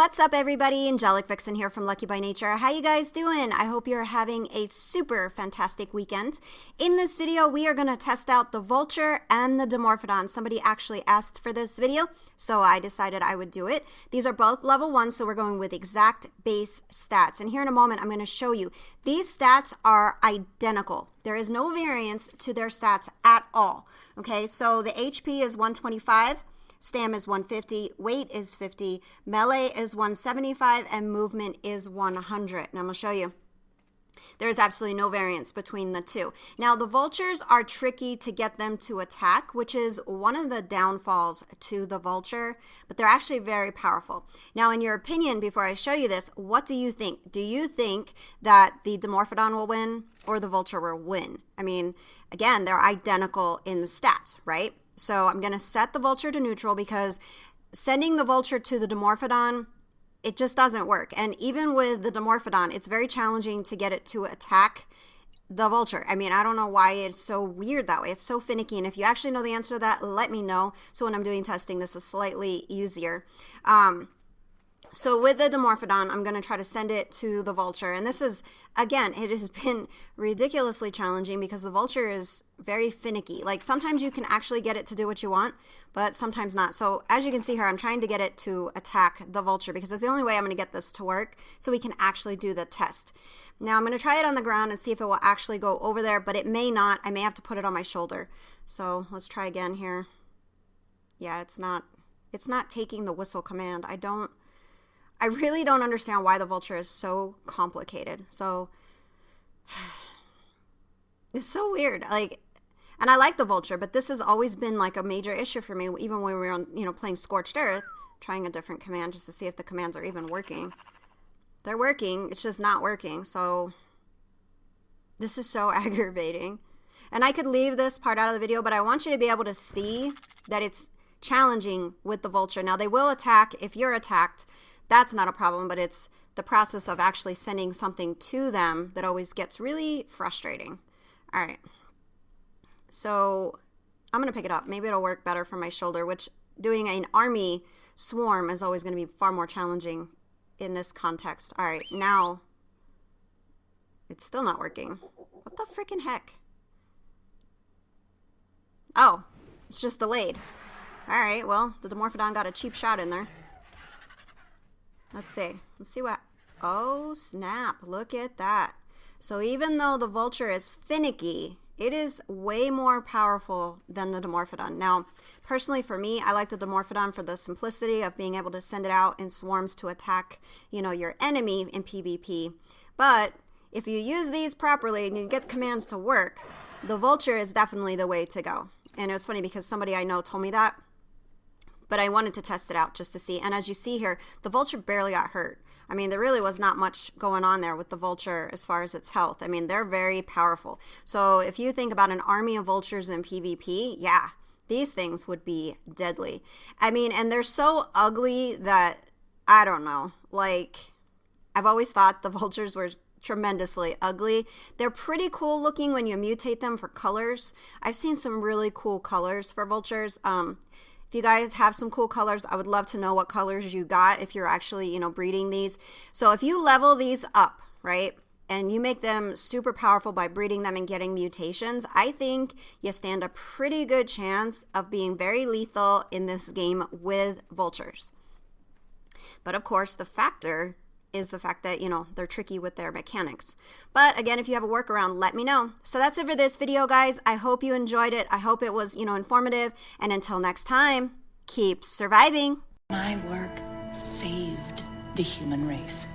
What's up, everybody? Angelic Vixen here from Lucky by Nature. How you guys doing? I hope you're having a super fantastic weekend. In this video, we are going to test out the Vulture and the Dimorphodon. Somebody actually asked for this video, so I decided I would do it. These are both level 1, so we're going with exact base stats. And here in a moment, I'm going to show you. These stats are identical. There is no variance to their stats at all. Okay, so the HP is 125. Stam is 150, weight is 50, melee is 175, and movement is 100. And I'm going to show you. There's absolutely no variance between the two. Now, the Vultures are tricky to get them to attack, which is one of the downfalls to the Vulture, but they're actually very powerful. Now, in your opinion, before I show you this, what do you think? Do you think that the Dimorphodon will win or the Vulture will win? I mean, again, they're identical in the stats, right? So I'm going to set the Vulture to neutral because sending the Vulture to the Dimorphodon, it just doesn't work. And even with the Dimorphodon, it's very challenging to get it to attack the Vulture. I mean, I don't know why it's so weird that way. It's so finicky. And if you actually know the answer to that, let me know. So when I'm doing testing, this is slightly easier. So with the Dimorphodon, I'm going to try to send it to the Vulture. And this is, again, it has been ridiculously challenging because the Vulture is very finicky. Like, sometimes you can actually get it to do what you want, but sometimes not. So as you can see here, I'm trying to get it to attack the Vulture because it's the only way I'm going to get this to work so we can actually do the test. Now, I'm going to try it on the ground and see if it will actually go over there, but it may not. I may have to put it on my shoulder. So let's try again here. Yeah, it's not taking the whistle command. I really don't understand why the Vulture is so complicated. So it's so weird. Like, and I like the Vulture, but this has always been like a major issue for me, even when we were on, playing Scorched Earth, trying a different command just to see if the commands are even working. They're working, it's just not working. So this is so aggravating. And I could leave this part out of the video, but I want you to be able to see that it's challenging with the Vulture. Now, they will attack if you're attacked. That's not a problem, but it's the process of actually sending something to them that always gets really frustrating. All right. So I'm going to pick it up. Maybe it'll work better for my shoulder, which doing an army swarm is always going to be far more challenging in this context. All right. Now it's still not working. What the freaking heck? Oh, it's just delayed. All right. Well, the Dimorphodon got a cheap shot in there. Let's see what, oh snap, look at that. So even though the Vulture is finicky, it is way more powerful than the Dimorphodon. Now, personally for me, I like the Dimorphodon for the simplicity of being able to send it out in swarms to attack, your enemy in PvP. But if you use these properly and you get commands to work, the Vulture is definitely the way to go. And it was funny because somebody I know told me that. But I wanted to test it out just to see. And as you see here, the Vulture barely got hurt. I mean, there really was not much going on there with the Vulture as far as its health. I mean, they're very powerful. So if you think about an army of Vultures in PvP, yeah, these things would be deadly. I mean, and they're so ugly that, I don't know. Like, I've always thought the Vultures were tremendously ugly. They're pretty cool looking when you mutate them for colors. I've seen some really cool colors for Vultures. If you guys have some cool colors, I would love to know what colors you got if you're actually, breeding these. So if you level these up, right, and you make them super powerful by breeding them and getting mutations, I think you stand a pretty good chance of being very lethal in this game with Vultures. But of course, the factor is the fact that, they're tricky with their mechanics. But again, if you have a workaround, let me know. So that's it for this video, guys. I hope you enjoyed it. I hope it was, informative. And until next time, keep surviving. My work saved the human race.